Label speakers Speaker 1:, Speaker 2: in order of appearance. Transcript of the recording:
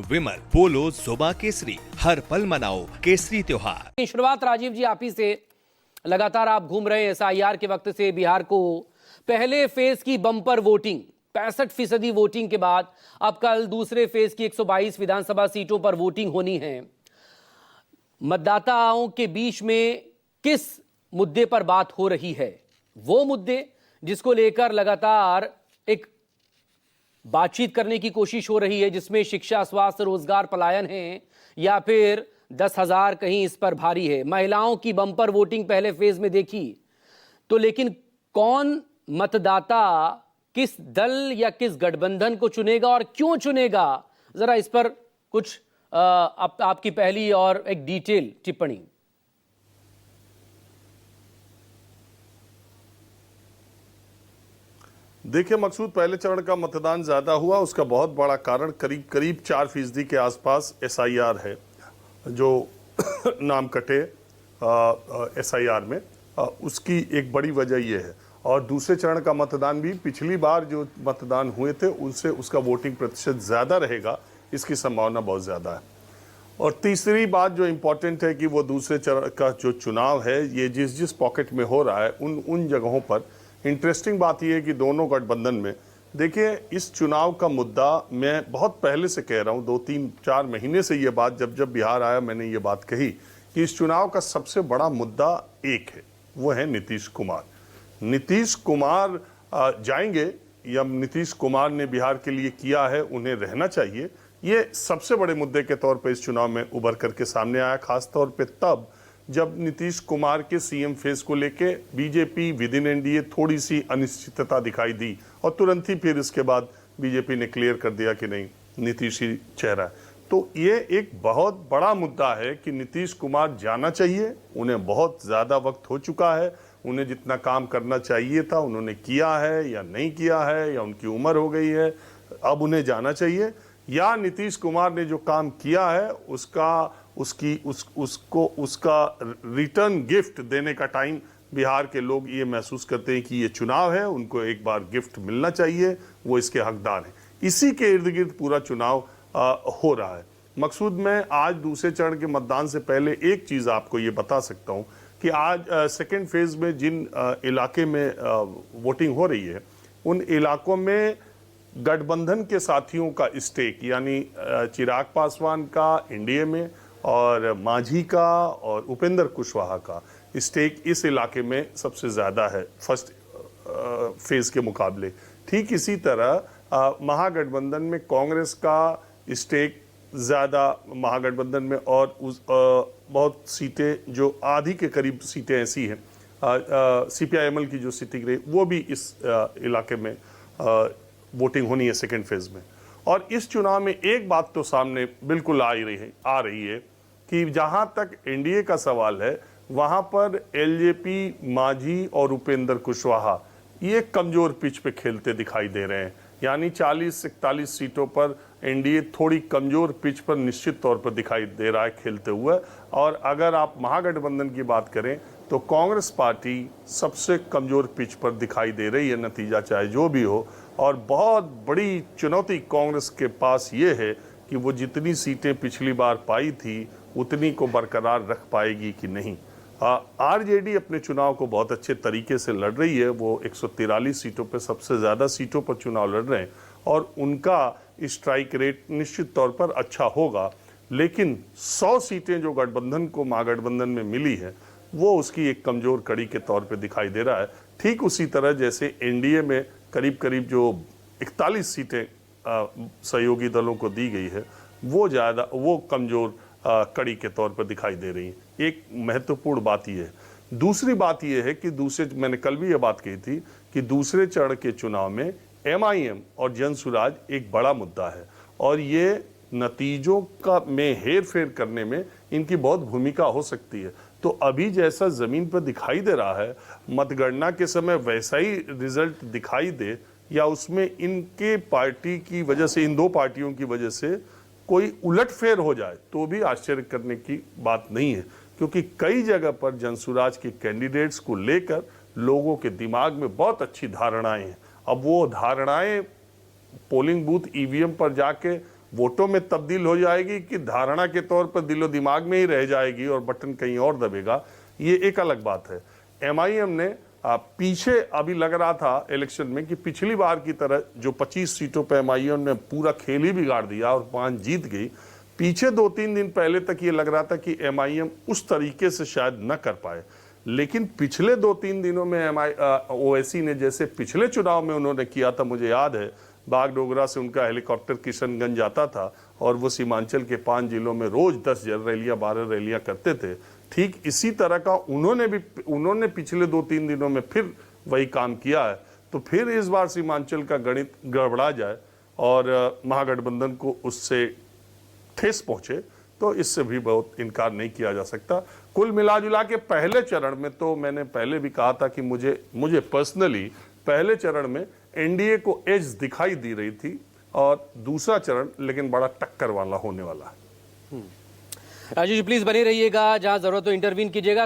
Speaker 1: विमल बोलो जुबा केसरी, हर पल मनाओ केसरी त्योहार।
Speaker 2: शुरुआत राजीव जी आप ही से। लगातार आप घूम रहे हैं एसआईआर के वक्त से बिहार को पहले फेज की बम्पर वोटिंग 65% वोटिंग के बाद अब कल दूसरे फेज की 122 विधानसभा सीटों पर वोटिंग होनी है। मतदाताओं के बीच में किस मुद्दे पर बात हो रही है, वो मुद्दे जिसको लेकर लगातार एक बातचीत करने की कोशिश हो रही है, जिसमें शिक्षा, स्वास्थ्य, रोजगार, पलायन है या फिर 10,000 कहीं इस पर भारी है। महिलाओं की बम्पर वोटिंग पहले फेज में देखी तो, लेकिन कौन मतदाता किस दल या किस गठबंधन को चुनेगा और क्यों चुनेगा, जरा इस पर कुछ आपकी पहली और एक डिटेल टिप्पणी।
Speaker 3: देखिए मकसूद, पहले चरण का मतदान ज्यादा हुआ, उसका बहुत बड़ा कारण करीब करीब 4% के आसपास एसआईआर है जो नाम कटे एसआईआर में, उसकी एक बड़ी वजह यह है। और दूसरे चरण का मतदान भी पिछली बार जो मतदान हुए थे उनसे उसका वोटिंग प्रतिशत ज़्यादा रहेगा, इसकी संभावना बहुत ज़्यादा है। और तीसरी बात जो इम्पोर्टेंट है कि वो दूसरे चरण का जो चुनाव है ये जिस जिस पॉकेट में हो रहा है उन जगहों पर इंटरेस्टिंग बात यह है कि दोनों गठबंधन में, देखिए इस चुनाव का मुद्दा मैं बहुत पहले से कह रहा हूँ, 2-3-4 महीने से ये बात, जब बिहार आया मैंने ये बात कही कि इस चुनाव का सबसे बड़ा मुद्दा एक है, वो है नीतीश कुमार। नीतीश कुमार जाएंगे या नीतीश कुमार ने बिहार के लिए किया है उन्हें रहना चाहिए, ये सबसे बड़े मुद्दे के तौर पर इस चुनाव में उभर करके सामने आया। खास तौर पे तब जब नीतीश कुमार के सीएम फेस को लेके बीजेपी विद इन एनडीए थोड़ी सी अनिश्चितता दिखाई दी और तुरंत ही फिर इसके बाद बीजेपी ने क्लियर कर दिया कि नहीं, नीतीश ही चेहरा है। तो ये एक बहुत बड़ा मुद्दा है कि नीतीश कुमार जाना चाहिए, उन्हें बहुत ज़्यादा वक्त हो चुका है, उन्हें जितना काम करना चाहिए था उन्होंने किया है या नहीं किया है, या उनकी उम्र हो गई है, अब उन्हें जाना चाहिए, या नीतीश कुमार ने जो काम किया है उसका रिटर्न गिफ्ट देने का टाइम बिहार के लोग ये महसूस करते हैं कि ये चुनाव है, उनको एक बार गिफ्ट मिलना चाहिए, वो इसके हकदार हैं। इसी के इर्द गिर्द पूरा चुनाव हो रहा है। मकसूद, मैं आज दूसरे चरण के मतदान से पहले एक चीज़ आपको ये बता सकता हूँ कि आज सेकेंड फेज में जिन इलाके में वोटिंग हो रही है उन इलाकों में गठबंधन के साथियों का स्टेक, यानी चिराग पासवान का एनडीए में और मांझी का और उपेंद्र कुशवाहा का स्टेक इस इलाके में सबसे ज़्यादा है फर्स्ट फेज के मुकाबले। ठीक इसी तरह महागठबंधन में कांग्रेस का स्टेक ज़्यादा महागठबंधन में, और बहुत सीटें जो आधी के करीब सीटें ऐसी हैं सीपीआईएमएल की जो सीटें रही वो भी इस इलाके में वोटिंग होनी है सेकेंड फेज में। और इस चुनाव में एक बात तो सामने बिल्कुल आ रही है कि जहां तक एनडीए का सवाल है वहां पर एलजेपी, मांझी और उपेंद्र कुशवाहा ये कमजोर पिच पे खेलते दिखाई दे रहे हैं, यानी 40-41 सीटों पर एनडीए थोड़ी कमजोर पिच पर निश्चित तौर पर दिखाई दे रहा है खेलते हुए। और अगर आप महागठबंधन की बात करें तो कांग्रेस पार्टी सबसे कमजोर पिच पर दिखाई दे रही है, नतीजा चाहे जो भी हो। और बहुत बड़ी चुनौती कांग्रेस के पास ये है कि वो जितनी सीटें पिछली बार पाई थी उतनी को बरकरार रख पाएगी कि नहीं। आरजेडी अपने चुनाव को बहुत अच्छे तरीके से लड़ रही है, वो 143 सीटों पर सबसे ज़्यादा सीटों पर चुनाव लड़ रहे हैं और उनका स्ट्राइक रेट निश्चित तौर पर अच्छा होगा। लेकिन 100 सीटें जो गठबंधन को महागठबंधन में मिली है वो उसकी एक कमज़ोर कड़ी के तौर पर दिखाई दे रहा है। ठीक उसी तरह जैसे एनडीए में करीब करीब जो 41 सीटें सहयोगी दलों को दी गई है वो कमज़ोर कड़ी के तौर पर दिखाई दे रही है। एक महत्वपूर्ण बात यह है। दूसरी बात यह है कि मैंने कल भी यह बात कही थी कि दूसरे चरण के चुनाव में एमआईएम और जनसुराज एक बड़ा मुद्दा है और ये नतीजों का में हेर फेर करने में इनकी बहुत भूमिका हो सकती है। तो अभी जैसा जमीन पर दिखाई दे रहा है, मतगणना के समय वैसा ही रिजल्ट दिखाई दे या उसमें इनके पार्टी की वजह से, इन दो पार्टियों की वजह से कोई उलटफेर हो जाए तो भी आश्चर्य करने की बात नहीं है, क्योंकि कई जगह पर जनसुराज के कैंडिडेट्स को लेकर लोगों के दिमाग में बहुत अच्छी धारणाएं हैं। अब वो धारणाएं पोलिंग बूथ ईवीएम पर जाके वोटों में तब्दील हो जाएगी कि धारणा के तौर पर दिलो दिमाग में ही रह जाएगी और बटन कहीं और दबेगा, ये एक अलग बात है। एमआईएम ने पीछे अभी लग रहा था इलेक्शन में कि पिछली बार की तरह जो 25 सीटों पर एमआईएम ने पूरा खेल ही बिगाड़ दिया और 5 जीत गई। पीछे 2-3 दिन पहले तक ये लग रहा था कि एमआईएम उस तरीके से शायद न कर पाए, लेकिन पिछले 2-3 दिनों में ओवैसी ने जैसे पिछले चुनाव में उन्होंने किया था, मुझे याद है बागडोगरा से उनका हेलीकॉप्टर किशनगंज जाता था और वो सीमांचल के 5 जिलों में रोज 10 रैलियां 12 रैलियां करते थे। ठीक इसी तरह का उन्होंने पिछले 2-3 दिनों में फिर वही काम किया है। तो फिर इस बार सीमांचल का गणित गड़बड़ा जाए और महागठबंधन को उससे ठेस पहुंचे, तो इससे भी बहुत इनकार नहीं किया जा सकता। कुल मिलाजुला के पहले चरण में तो मैंने पहले भी कहा था कि मुझे पर्सनली पहले चरण में एनडीए को एज दिखाई दी रही थी और दूसरा चरण लेकिन बड़ा टक्कर वाला होने वाला है।
Speaker 2: राजू जी प्लीज बने रहिएगा, जहां जरूरत हो इंटरवीन कीजिएगा।